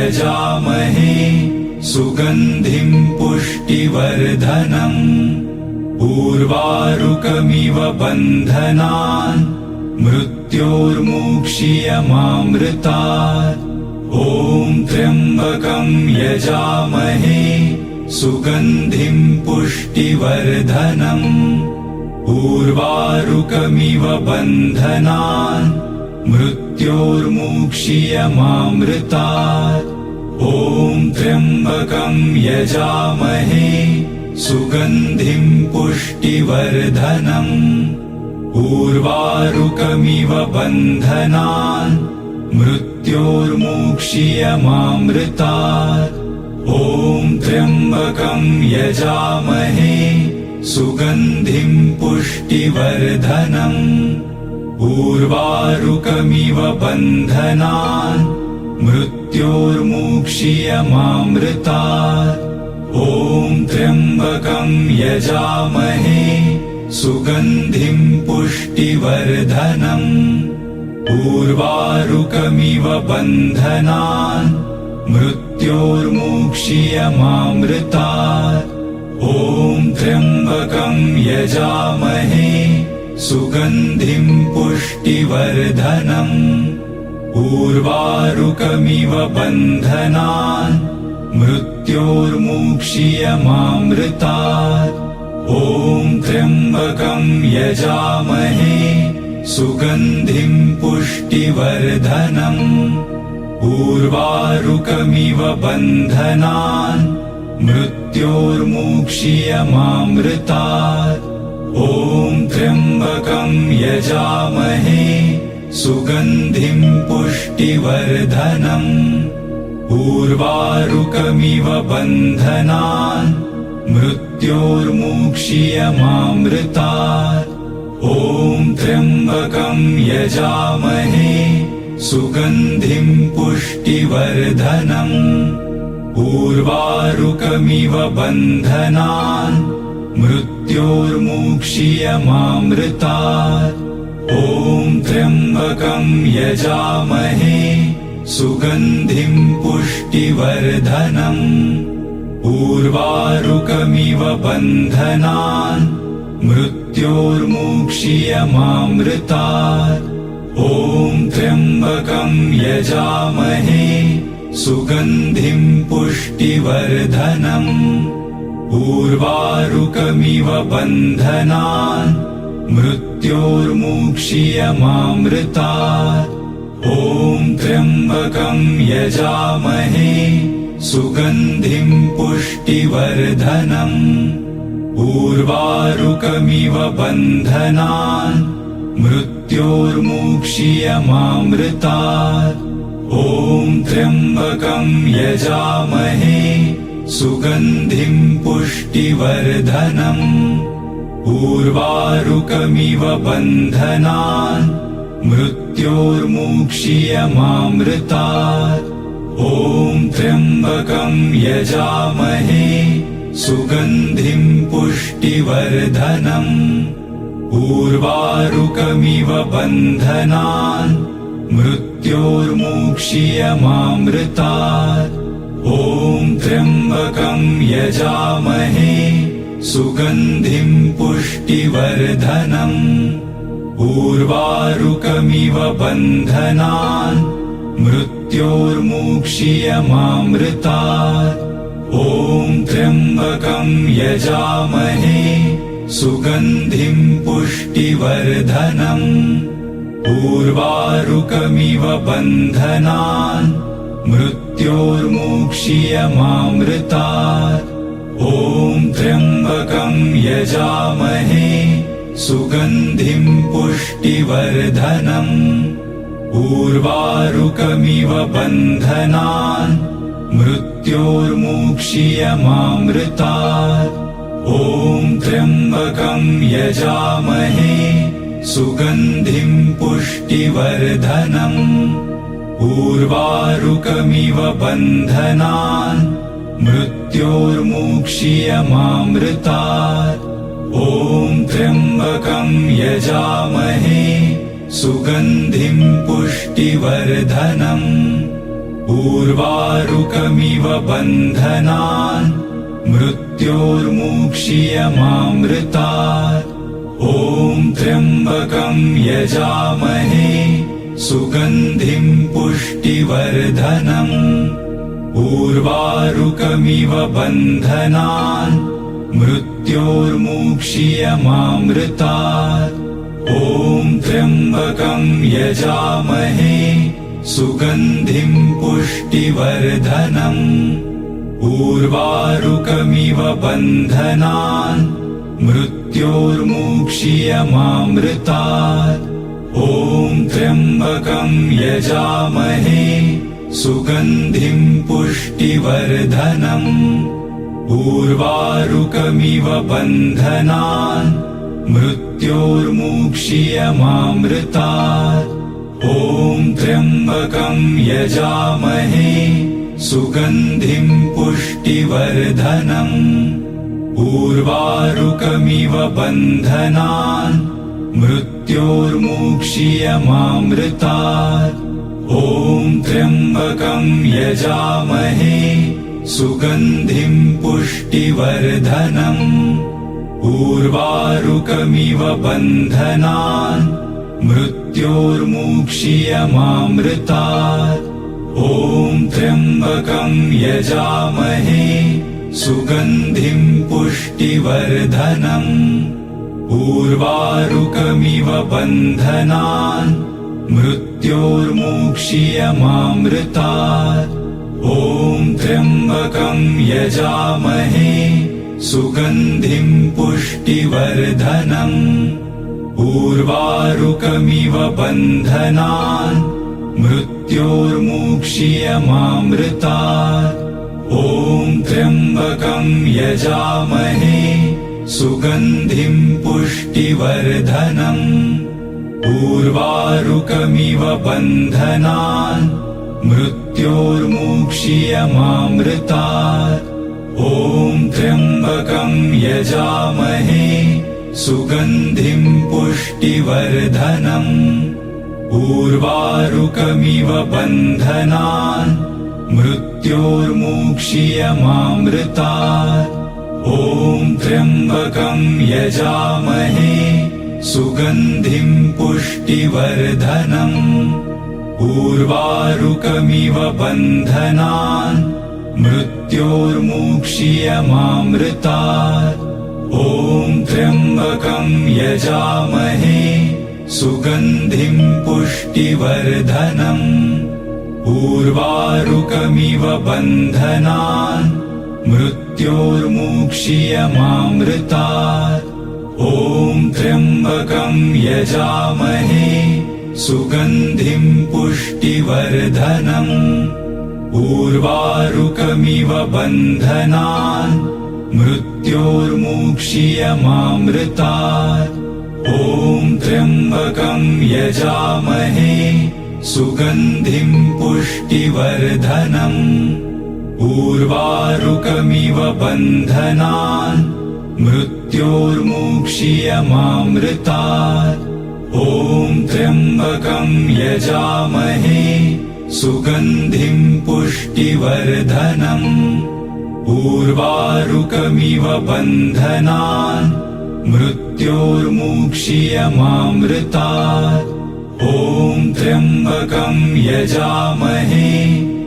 यजामहे सुगन्धिं पुष्टिवर्धनम् उर्वारुकमिव बन्धनान् मृत्योर्मुक्षीयमामृतात् ॐ त्र्यम्बकं यजामहे सुगन्धिं पुष्टिवर्धनम् उर्वारुकमिव बन्धनान् मृत्योर्मुक्षीयमामृतात् ॐ त्र्यम्बकं यजामहे सुगन्धिं पुष्टिवर्धनम् उर्वारुकमिव बन्धनान् मृत्योर्मुक्षीयमामृतात् ॐ त्र्यम्बकं यजामहे सुगन्धिं पुष्टिवर्धनम् उर्वारुकमिव बन्धनान् मृत्योर्मुक्षीयमामृतात् ॐ त्र्यम्बकं यजामहे सुगन्धिं पुष्टिवर्धनम् उर्वारुकमिव बन्धनान् मृत्योर्मुक्षीयमामृतात् ॐ त्र्यम्बकं यजामहे सुगन्धिं पुष्टिवर्धनम् उर्वारुकमिव बन्धनान् मृत्योर्मुक्षीयमामृतात् ॐ त्र्यम्बकं यजामहे सुगन्धिं पुष्टिवर्धनम् उर्वारुकमिव बन्धनान् मृत्योर्मुक्षीयमामृतात् ॐ त्र्यम्बकं यजामहे सुगन्धिं पुष्टिवर्धनम् उर्वारुकमिव बन्धनान् मृत्योर्मुक्षीयमामृतात् ॐ त्र्यम्बकं यजामहे सुगन्धिं पुष्टिवर्धनम् उर्वारुकमिव बन्धनान् मृत्योर्मुक्षीयमामृतात् ॐ त्र्यम्बकं यजामहे सुगन्धिं पुष्टिवर्धनम् उर्वारुकमिव बन्धनान् मृत्योर्मुक्षीयमामृतात् ॐ त्र्यम्बकं यजामहे सुगन्धिं पुष्टिवर्धनम् उर्वारुकमिव बन्धनान् मृत्योर्मुक्षीयमामृतात् ॐ त्र्यम्बकं यजामहे सुगन्धिं पुष्टिवर्धनम् उर्वारुकमिव बन्धनान् मृत्योर्मुक्षीयमामृतात् ॐ त्र्यम्बकं यजामहे सुगन्धिं पुष्टिवर्धनम् उर्वारुकमिव बन्धनान् मृत्योर्मुक्षीयमामृतात् ॐ त्र्यम्बकं यजामहे सुगन्धिं पुष्टिवर्धनम् उर्वारुकमिव बन्धनान् मृत्योर्मुक्षीयमामृतात् ॐ त्र्यम्बकं यजामहे सुगन्धिं पुष्टिवर्धनम् उर्वारुकमिव बन्धनान् मृत्योर्मुक्षीयमामृतात् ॐ त्र्यम्बकं यजामहे सुगन्धिं पुष्टिवर्धनम् उर्वारुकमिव बन्धनान् मृत्योर्मुक्षीयमामृतात् ॐ त्र्यम्बकं यजामहे सुगन्धिं पुष्टिवर्धनम् उर्वारुकमिव बन्धनान् मृत्योर्मुक्षीयमामृतात् ॐ त्र्यम्बकं यजामहे सुगन्धिं पुष्टिवर्धनम् उर्वारुकमिव बन्धनान् मृत्योर्मुक्षीयमामृतात् ॐ त्र्यम्बकं यजामहे सुगन्धिं पुष्टिवर्धनम् उर्वारुकमिव बन्धनान् मृत्योर्मुक्षीयमामृतात्। ॐ त्र्यम्बकं यजामहे सुगन्धिं पुष्टिवर्धनम्। उर्वारुकमिव बन्धनान् मृत्योर्मुक्षीयमामृतात्। ॐ त्र्यम्बकं यजामहे सुगन्धिं पुष्टिवर्धनम्। उर्वारुकमिव बन्धनान् मृत्योर्मुक्षीयमामृतात्। ॐ त्र्यम्बकं यजामहे सुगन्धिं पुष्टिवर्धनम्। उर्वारुकमिव बन्धनान् मृत्योर्मुक्षीयमामृतात्। ॐ त्र्यम्बकं यजामहे सुगन्धिं पुष्टिवर्धनम्। उर्वारुकमिव बन्धनान् मृत्योर्मुक्षीयमामृतात्। ॐ त्र्यम्बकं यजामहे सुगन्धिं पुष्टिवर्धनम्। उर्वारुकमिव बन्धनान् मृत्योर्मुक्षीयमामृतात्। ॐ त्र्यम्बकं यजामहे सुगन्धिं पुष्टिवर्धनम्। उर्वारुकमिव बन्धनान् मृत्योर्मुक्षीयमामृतात्। ॐ त्र्यम्बकं यजामहे सुगन्धिं पुष्टिवर्धनम्। उर्वारुकमिव बन्धनान् मृत्योर्मुक्षीयमामृतात्। ॐ त्र्यम्बकं यजामहे सुगन्धिं पुष्टिवर्धनम्। उर्वारुकमिव बन्धनान् मृत्योर्मुक्षीयमामृतात्। ॐ त्र्यम्बकं यजामहे सुगन्धिं पुष्टिवर्धनम्। उर्वारुकमिव बन्धनान् मृत्योर्मुक्षीयमामृतात्। ॐ त्र्यम्बकं यजामहे सुगन्धिं पुष्टिवर्धनम्। उर्वारुकमिव बन्धनान् मृत्योर्मुक्षीयमामृतात्। ॐ त्र्यम्बकं यजामहे सुगन्धिं पुष्टिवर्धनम्। उर्वारुकमिव बन्धनान् मृत्योर्मुक्षीयमामृतात्। ॐ त्र्यम्बकं यजामहे सुगन्धिं पुष्टिवर्धनम्। उर्वारुकमिव बन्धनान् मृत्योर्मुक्षीयमामृतात्। ॐ त्र्यम्बकं यजामहे सुगन्धिं पुष्टिवर्धनम्। उर्वारुकमिव बन्धनान् मृत्योर्मुक्षीयमामृतात्। ॐ त्र्यम्बकं यजामहे सुगन्धिं पुष्टिवर्धनम्। उर्वारुकमिव बन्धनान् मृत्योर्मुक्षीयमामृतात्। ॐ त्र्यम्बकं यजामहे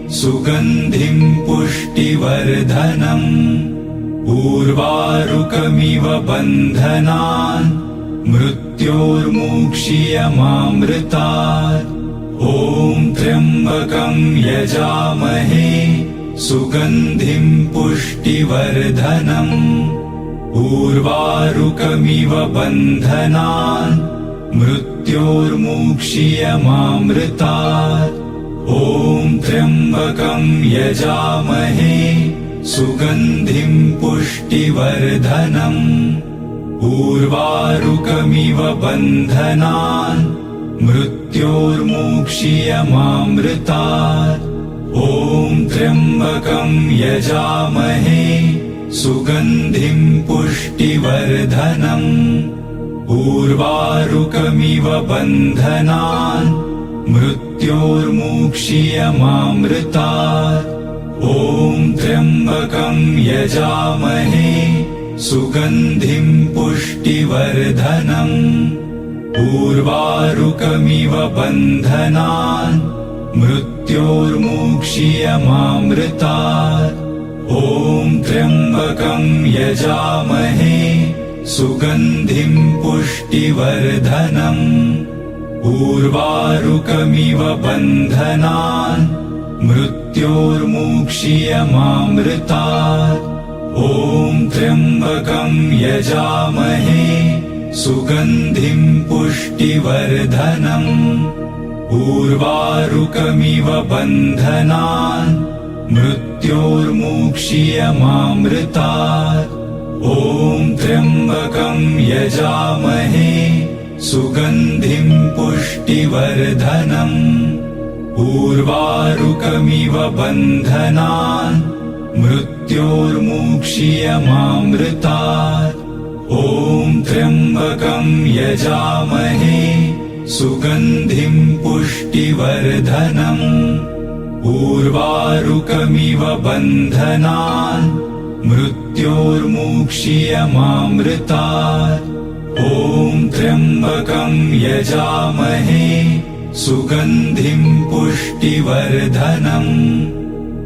सुगन्धिं पुष्टिवर्धनम्। उर्वारुकमिव बन्धनान् मृत्योर्मुक्षीयमामृतात्। ॐ त्र्यम्बकं यजामहे सुगन्धिं पुष्टिवर्धनम्। उर्वारुकमिव बन्धनान् मृत्योर्मुक्षीयमामृतात्। ॐ त्र्यम्बकं यजामहे सुगन्धिं पुष्टिवर्धनम्। उर्वारुकमिव बन्धनान् मृत्योर्मुक्षीयमामृतात्। ॐ त्र्यम्बकं यजामहे सुगन्धिं पुष्टिवर्धनम्। उर्वारुकमिव बन्धनान् मृत्योर्मुक्षीयमामृतात्। मृत्योर्मुक्षीयमामृतात्। ॐ त्र्यम्बकं यजामहे सुगन्धिं पुष्टिवर्धनम्। उर्वारुकमिव बन्धनान् मृत्योर्मुक्षीयमामृतात्। ॐ त्र्यम्बकं यजामहे सुगन्धिं पुष्टिवर्धनम्। उर्वारुकमिव बन्धनान् मृत्योर्मुक्षीयमामृतात्। ॐ त्र्यम्बकं यजामहे सुगन्धिं पुष्टिवर्धनम्। उर्वारुकमिव बन्धनान् मृत्योर्मुक्षीयमामृतात्। ॐ त्र्यम्बकं यजामहे सुगन्धिं पुष्टिवर्धनम्। उर्वारुकमिव बन्धनान् मृत्योर्मुक्षीयमामृतात्। ॐ त्र्यम्बकं यजामहे सुगन्धिं पुष्टिवर्धनम्। उर्वारुकमिव बन्धनान् मृत्योर्मुक्षीयमामृतात्। ॐ त्र्यम्बकं यजामहे सुगन्धिं पुष्टिवर्धनम्।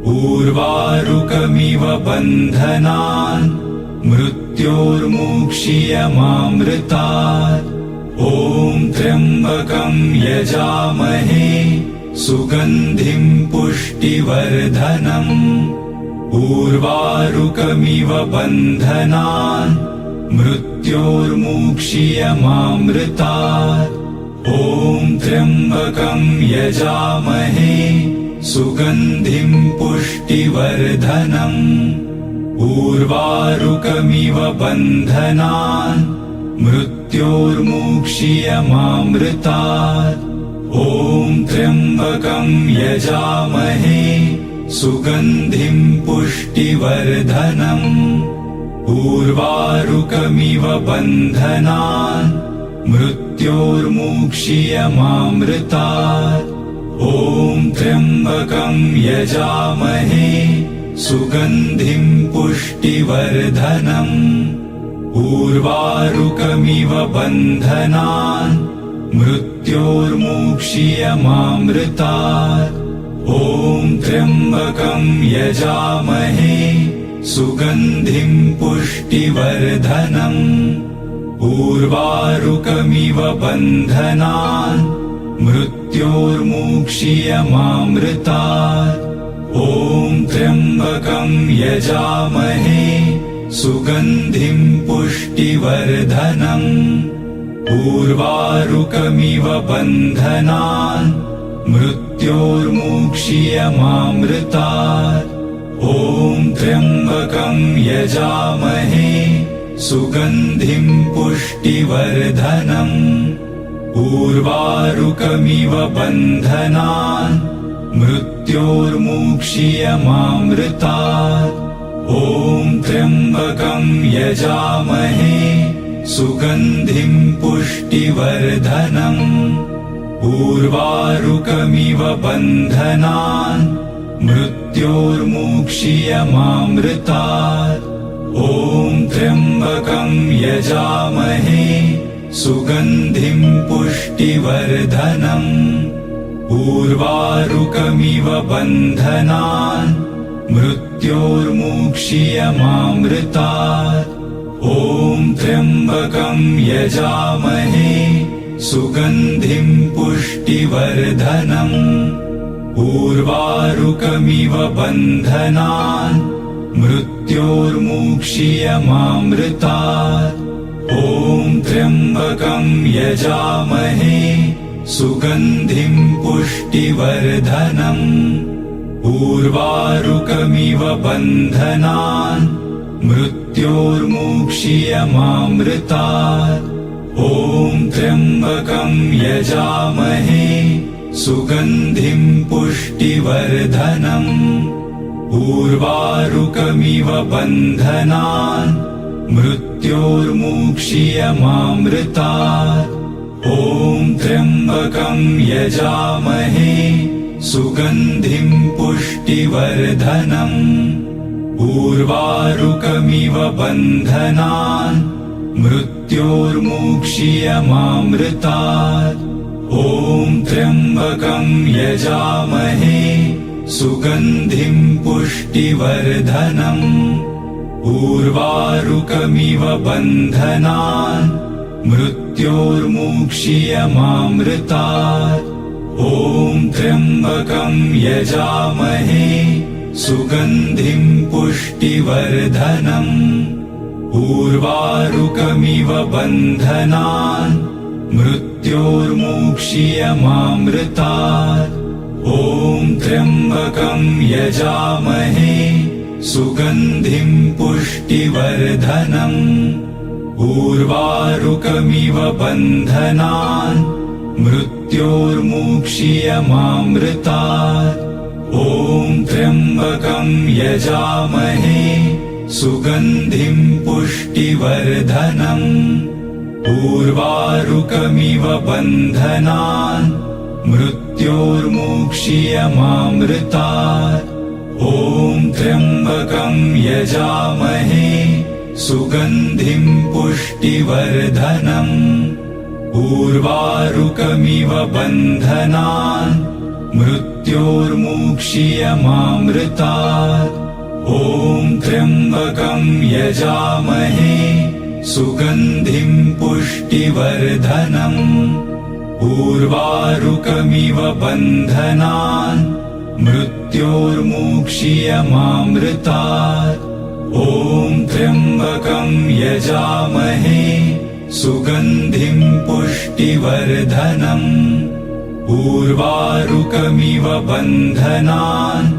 उर्वारुकमिव बन्धनान् मृत्योर्मुक्षीयमामृतात्। ॐ त्र्यम्बकं यजामहे सुगन्धिं पुष्टिवर्धनम्। उर्वारुकमिव बन्धनान् मृत्योर्मुक्षीयमामृतात्। ॐ त्र्यम्बकं यजामहे सुगन्धिं पुष्टिवर्धनम्। उर्वारुकमिव बन्धनान् मृत्योर्मुक्षीयमामृतात्। ॐ त्र्यम्बकं यजामहे सुगन्धिं पुष्टिवर्धनम्। उर्वारुकमिव बन्धनान् मृत्योर्मुक्षीयमामृतात्। ॐ त्र्यम्बकं यजामहे सुगन्धिं पुष्टिवर्धनम्। उर्वारुकमिव बन्धनान् मृत्योर्मुक्षीयमामृतात्। ॐ त्र्यम्बकं यजामहे सुगन्धिं पुष्टिवर्धनम्। उर्वारुकमिव बन्धनान् मृत्योर्मुक्षीयमामृतात्। ॐ त्र्यम्बकं यजामहे सुगन्धिं पुष्टिवर्धनम्। उर्वारुकमिव बन्धनान् मृत्योर्मुक्षीयमामृतात्। ॐ त्र्यम्बकं यजामहे सुगन्धिं पुष्टिवर्धनम्। उर्वारुकमिव बन्धनान् मृत्योर्मुक्षीयमामृतात्। ॐ त्र्यम्बकं यजामहे सुगन्धिं पुष्टिवर्धनम्। उर्वारुकमिव बन्धनान् मृत्योर्मुक्षीयमामृतात्। ॐ त्र्यम्बकं यजामहे सुगन्धिं पुष्टिवर्धनम्। उर्वारुकमिव बन्धनान् मृत्योर्मुक्षीयमामृतात्। ॐ त्र्यम्बकं यजामहे सुगन्धिं पुष्टिवर्धनम्। उर्वारुकमिव बन्धनान् मृत्योर्मुक्षीयमामृतात्। ॐ त्र्यम्बकं यजामहे सुगन्धिं पुष्टिवर्धनम्। उर्वारुकमिव बन्धनान् मृत्योर्मुक्षीयमामृतात्। ॐ त्र्यम्बकं यजामहे सुगन्धिं पुष्टिवर्धनम्। उर्वारुकमिव बन्धनान् मृत्योर्मुक्षीयमामृतात्। ॐ त्र्यम्बकं यजामहे सुगन्धिं पुष्टिवर्धनम् उर्वारुकमिव बन्धनान् मृत्योर्मुक्षीयमामृतात् ॐ त्र्यम्बकं यजामहे सुगन्धिं पुष्टिवर्धनम् उर्वारुकमिव बन्धनान् मृत्योर्मुक्षीयमामृतात् ॐ त्र्यम्बकं यजामहे सुगन्धिं पुष्टिवर्धनम् उर्वारुकमिव बन्धनान् मृत्योर्मुक्षीयमामृतात् ॐ त्र्यम्बकं यजामहे सुगन्धिं पुष्टिवर्धनम् उर्वारुकमिव बन्धनान् मृत्योर्मुक्षीयमामृतात् ॐ त्र्यम्बकं यजामहे सुगन्धिं पुष्टिवर्धनम् उर्वारुकमिव बन्धनान् मृत्योर्मुक्षीयमामृतात् ॐ त्र्यम्बकं यजामहे सुगन्धिं पुष्टिवर्धनम् उर्वारुकमिव बन्धनान् मृत्योर्मुक्षीयमामृतात् ॐ त्र्यम्बकं यजामहे सुगन्धिं पुष्टिवर्धनम् उर्वारुकमिव बन्धनान् मृत्योर्मुक्षीयमामृतात् ॐ त्र्यम्बकं यजामहे सुगन्धिं पुष्टिवर्धनम् उर्वारुकमिव बन्धनान्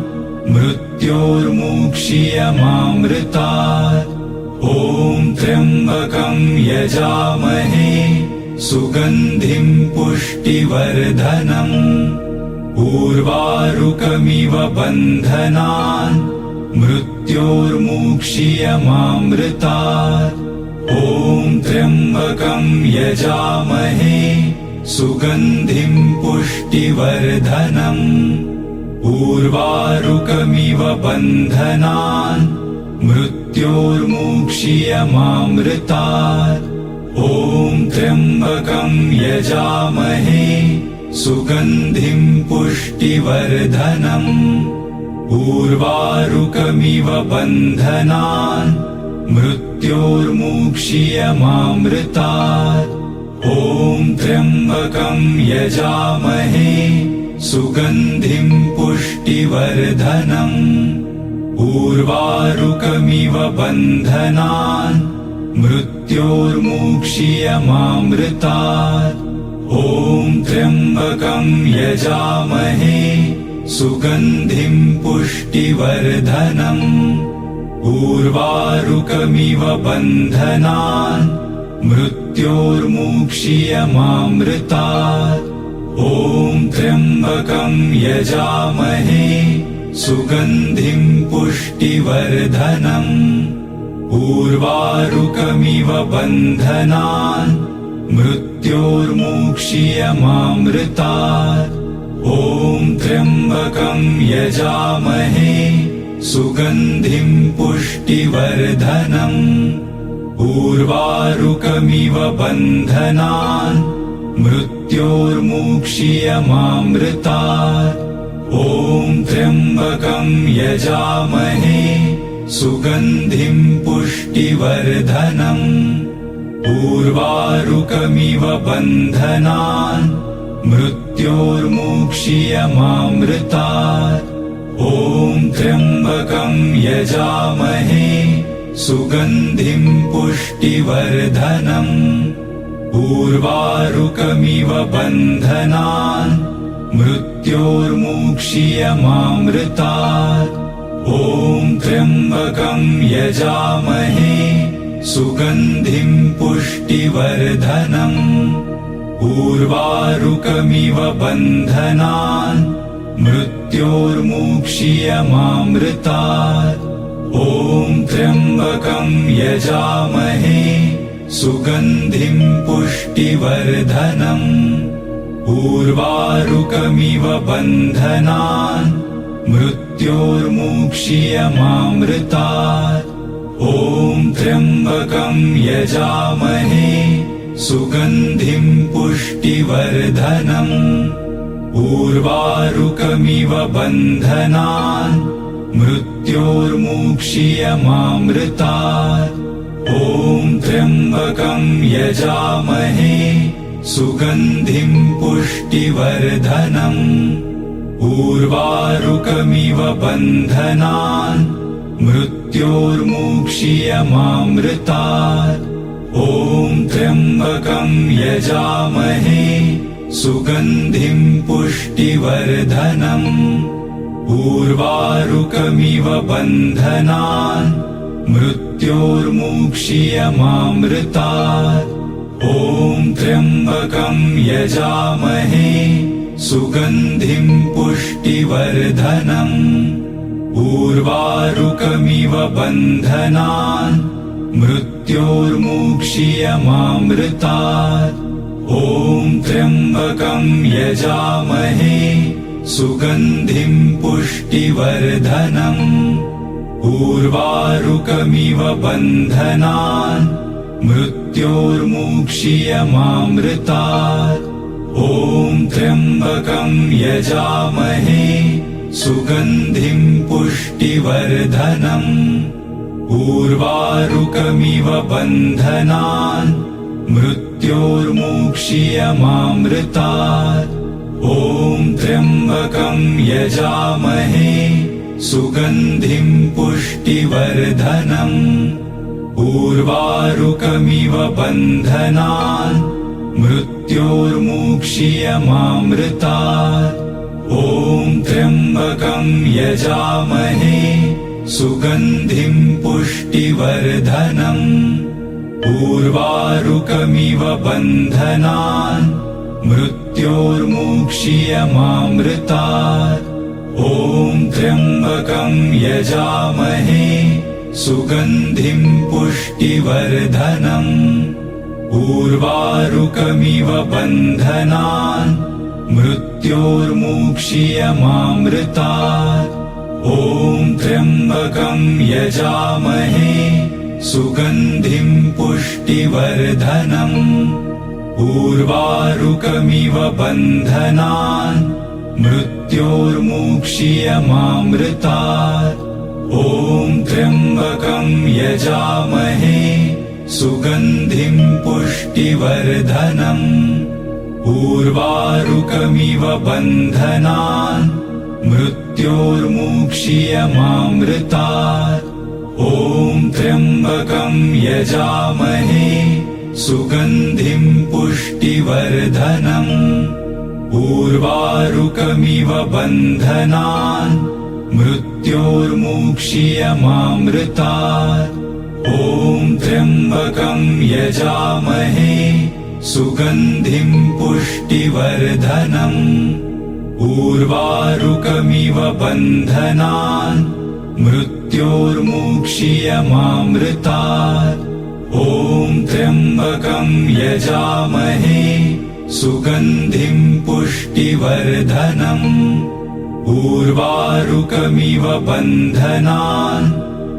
मृत्योर्मुक्षीयमामृतात् ॐ त्र्यम्बकं यजामहे सुगन्धिं पुष्टिवर्धनम् उर्वारुकमिव बन्धनान् मृत्योर्मुक्षीयमामृतात् ॐ त्र्यम्बकं यजामहे सुगन्धिं पुष्टिवर्धनम् उर्वारुकमिव बन्धनान् मृत्योर्मुक्षीयमामृतात् ॐ त्र्यम्बकं यजामहे सुगन्धिं पुष्टिवर्धनम् उर्वारुकमिव बन्धनान् मृत्योर्मुक्षीयमामृतात् ॐ त्र्यम्बकं यजामहे सुगन्धिं पुष्टिवर्धनम् उर्वारुकमिव बन्धनान् मृत्योर्मुक्षीयमामृतात् ॐ त्र्यम्बकं यजामहे सुगन्धिं पुष्टिवर्धनम् उर्वारुकमिव बन्धनान् मृत्योर्मुक्षीयमामृतात् ॐ त्र्यम्बकं यजामहे सुगन्धिं पुष्टिवर्धनम् उर्वारुकमिव बन्धनान् मृत्योर्मुक्षीयमामृतात् ॐ त्र्यम्बकं यजामहे सुगन्धिं पुष्टिवर्धनम् उर्वारुकमिव बन्धनान् मृत्योर्मुक्षीयमामृतात् ॐ त्र्यम्बकं यजामहे सुगन्धिं पुष्टिवर्धनम् उर्वारुकमिव बन्धनान् मृत्योर्मुक्षीयमामृतात् ॐ त्र्यम्बकं यजामहे सुगन्धिं पुष्टिवर्धनम् उर्वारुकमिव बन्धनान् मृत्योर्मुक्षीयमामृतात् ॐ त्र्यम्बकं यजामहे सुगन्धिं पुष्टिवर्धनम् उर्वारुकमिव बन्धनान् मृत्योर्मुक्षीयमामृतात् ॐ त्र्यम्बकं यजामहे सुगन्धिं पुष्टिवर्धनम् उर्वारुकमिव बन्धनान् मृत्योर्मुक्षीयमामृतात् ॐ त्र्यम्बकं यजामहे सुगन्धिं पुष्टिवर्धनम् उर्वारुकमिव बन्धनान् मृत्योर्मुक्षीयमामृतात् ॐ त्र्यम्बकं यजामहे सुगन्धिं पुष्टिवर्धनम् उर्वारुकमिव बन्धनान् मृत्योर्मुक्षीयमामृतात् ॐ त्र्यम्बकं यजामहे सुगन्धिं पुष्टिवर्धनम् उर्वारुकमिव बन्धनान् मृत्योर्मुक्षीयमामृतात् ॐ त्र्यम्बकं यजामहे सुगन्धिं पुष्टिवर्धनम् उर्वारुकमिव बन्धनान् मृत्योर्मुक्षीयमामृतात् ॐ त्र्यम्बकं यजामहे सुगन्धिं पुष्टिवर्धनम् उर्वारुकमिव बन्धनान् मृत्योर्मुक्षीयमामृतात् ॐ त्र्यम्बकं यजामहे सुगन्धिं पुष्टिवर्धनम् उर्वारुकमिव बन्धनान् मृत्योर्मुक्षीयमामृतात् ॐ त्र्यम्बकं यजामहे सुगन्धिं पुष्टिवर्धनम् उर्वारुकमिव बन्धनान् मृत्योर्मुक्षीयमामृतात् ॐ त्र्यम्बकं यजामहे सुगन्धिं पुष्टिवर्धनम् उर्वारुकमिव बन्धनान् मृत्योर्मुक्षीयमामृतात् ॐ त्र्यम्बकं यजामहे सुगन्धिं पुष्टिवर्धनम् उर्वारुकमिव बन्धनान् मृत्योर्मुक्षीयमामृतात् ॐ त्र्यम्बकं यजामहे सुगन्धिं पुष्टिवर्धनम् उर्वारुकमिव बन्धनान् मृत्योर्मुक्षीयमामृतात् ॐ त्र्यम्बकं यजामहे सुगन्धिं पुष्टिवर्धनम् उर्वारुकमिव बन्धनान् मृत्योर्मुक्षीयमामृतात् ॐ त्र्यम्बकं यजामहे सुगन्धिं पुष्टिवर्धनम् उर्वारुकमिव बन्धनान् मृत्योर्मुक्षीयमामृतात् ॐ त्र्यम्बकं यजामहे सुगन्धिं पुष्टिवर्धनम् उर्वारुकमिव बन्धनान् मृत्योर्मुक्षीयमामृतात् ॐ त्र्यम्बकं यजामहे सुगन्धिं पुष्टिवर्धनम् उर्वारुकमिव बन्धनान् मृत्योर्मुक्षीयमामृतात् ॐ त्र्यम्बकं यजामहे सुगन्धिं पुष्टिवर्धनम् उर्वारुकमिव बन्धनान् मृत्योर्मुक्षीयमामृतात् ॐ त्र्यम्बकं यजामहे सुगन्धिं पुष्टिवर्धनम् उर्वारुकमिव बन्धनान्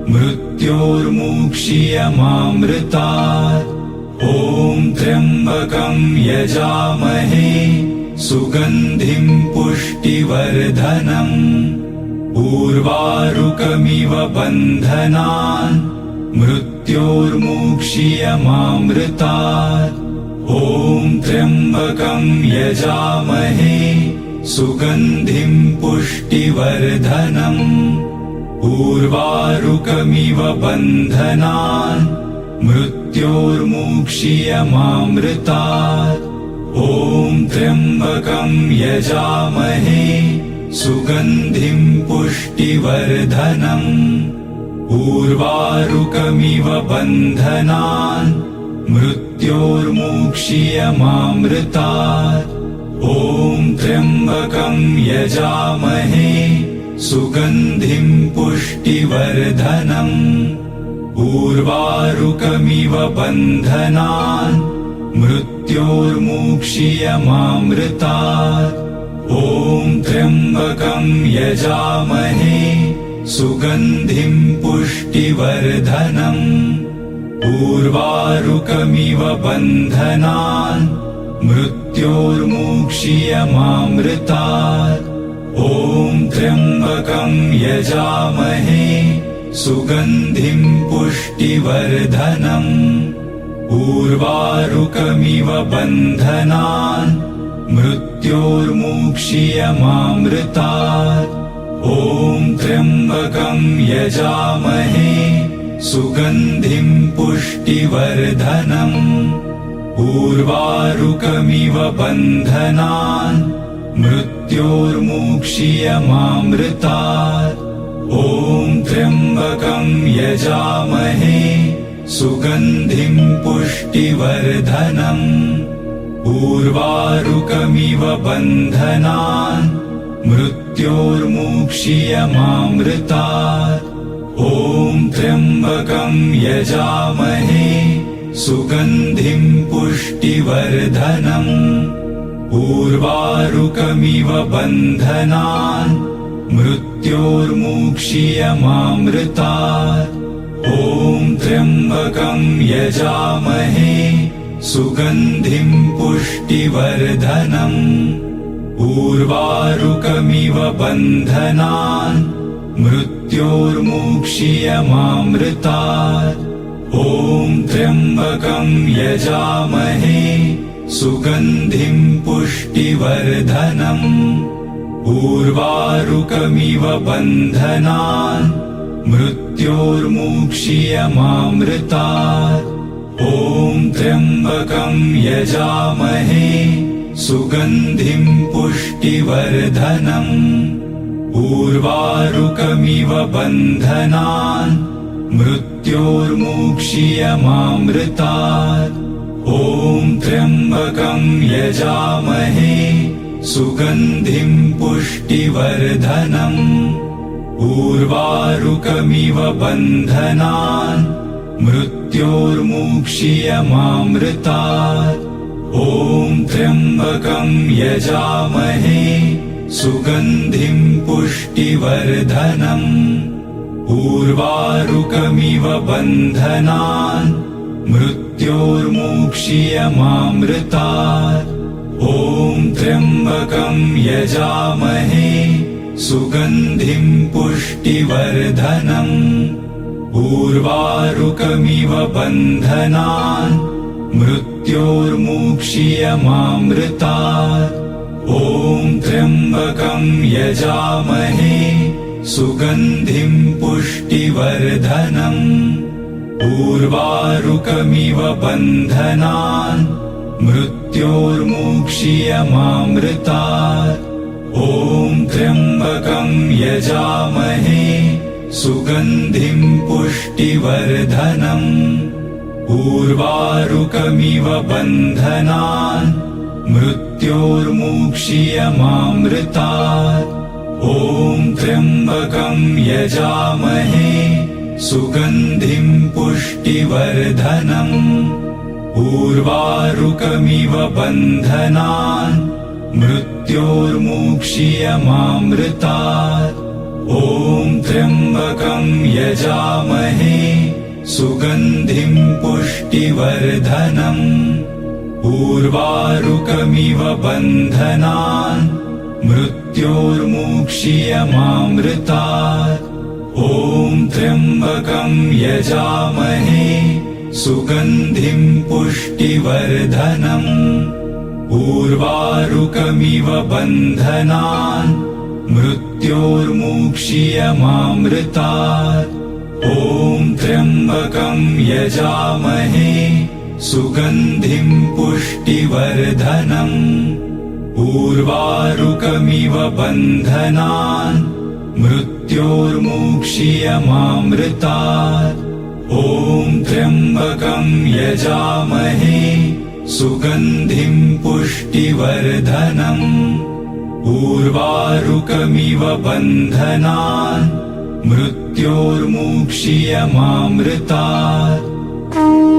मृत्योर्मुक्षीयमामृतात् ॐ त्र्यम्बकं यजामहे सुगन्धिं पुष्टिवर्धनम् उर्वारुकमिव बन्धनान् मृत्योर्मुक्षीयमामृतात् ॐ त्र्यम्बकं यजामहे सुगन्धिं पुष्टिवर्धनम् उर्वारुकमिव बन्धनान् मृत्योर्मुक्षीयमामृतात् ॐ त्र्यम्बकं यजामहे सुगन्धिं पुष्टिवर्धनम् उर्वारुकमिव बन्धनान् मृत्योर्मुक्षीयमामृतात् ॐ त्र्यम्बकं यजामहे सुगन्धिं पुष्टिवर्धनम् उर्वारुकमिव बन्धनान् मृत्योर्मुक्षीयमामृतात्। ॐ त्र्यम्बकं यजामहे सुगन्धिं पुष्टिवर्धनम्। उर्वारुकमिव बन्धनान् मृत्योर्मुक्षीयमामृतात्। ॐ त्र्यम्बकं यजामहे सुगन्धिं पुष्टिवर्धनम्। उर्वारुकमिव बन्धनान् मृत्योर्मुक्षीयमामृतात्। ॐ त्र्यम्बकं यजामहे सुगन्धिं पुष्टिवर्धनम्। उर्वारुकमिव बन्धनान् मृत्योर्मुक्षीयमामृतात्। ॐ त्र्यम्बकं यजामहे सुगन्धिं पुष्टिवर्धनम्। उर्वारुकमिव बन्धनान् मृत्योर्मुक्षीयमामृतात्। ॐ त्र्यम्बकं यजामहे सुगन्धिं पुष्टिवर्धनम्। उर्वारुकमिव बन्धनान् मृत्योर्मुक्षीयमामृतात्। ॐ त्र्यम्बकं यजामहे सुगन्धिं पुष्टिवर्धनम्। उर्वारुकमिव बन्धनान् मृत्योर्मुक्षीयमामृतात्। ॐ त्र्यम्बकं यजामहे सुगन्धिं पुष्टिवर्धनम्। उर्वारुकमिव बन्धनान् मृत्योर्मुक्षीयमामृतात्। ॐ त्र्यम्बकं यजामहे सुगन्धिं पुष्टिवर्धनम्। उर्वारुकमिव बन्धनान् मृत्योर्मुक्षीयमामृतात्। ॐ त्र्यम्बकं यजामहे सुगन्धिं पुष्टिवर्धनम्। उर्वारुकमिव बन्धनान् मृत्योर्मुक्षीयमामृतात्। ॐ त्र्यम्बकं यजामहे सुगन्धिं पुष्टिवर्धनम्। उर्वारुकमिव बन्धनान् मृत्योर्मुक्षीयमामृतात्। ॐ त्र्यम्बकं यजामहे सुगन्धिं पुष्टिवर्धनम्। उर्वारुकमिव बन्धनान् मृत्योर्मुक्षीयमामृतात्। ॐ त्र्यम्बकं यजामहे सुगन्धिं पुष्टिवर्धनम्। उर्वारुकमिव बन्धनान् मृत्योर्मुक्षीयमामृतात्। ॐ त्र्यम्बकं यजामहे सुगन्धिं पुष्टिवर्धनम्। उर्वारुकमिव बन्धनान् मृत्योर्मुक्षीयमामृतात्। ॐ त्र्यम्बकं यजामहे सुगन्धिं पुष्टिवर्धनम्। उर्वारुकमिव बन्धनान् मृत्योर्मुक्षीयमामृतात्। ॐ त्र्यम्बकं यजामहे सुगन्धिं पुष्टिवर्धनम्। उर्वारुकमिव बन्धनान् मृत्योर्मुक्षीयमामृतात्। ॐ त्र्यम्बकं यजामहे सुगन्धिं पुष्टिवर्धनम्। उर्वारुकमिव बन्धनान् मृत्योर्मुक्षीयमामृतात्। ॐ त्र्यम्बकं यजामहे सुगन्धिं पुष्टिवर्धनम्। उर्वारुकमिव बन्धनान् मृत्योर्मुक्षीयमामृतात्। ॐ त्र्यम्बकं यजामहे सुगन्धिं पुष्टिवर्धनम्। उर्वारुकमिव बन्धनान् मृत्योर्मुक्षीयमामृतात्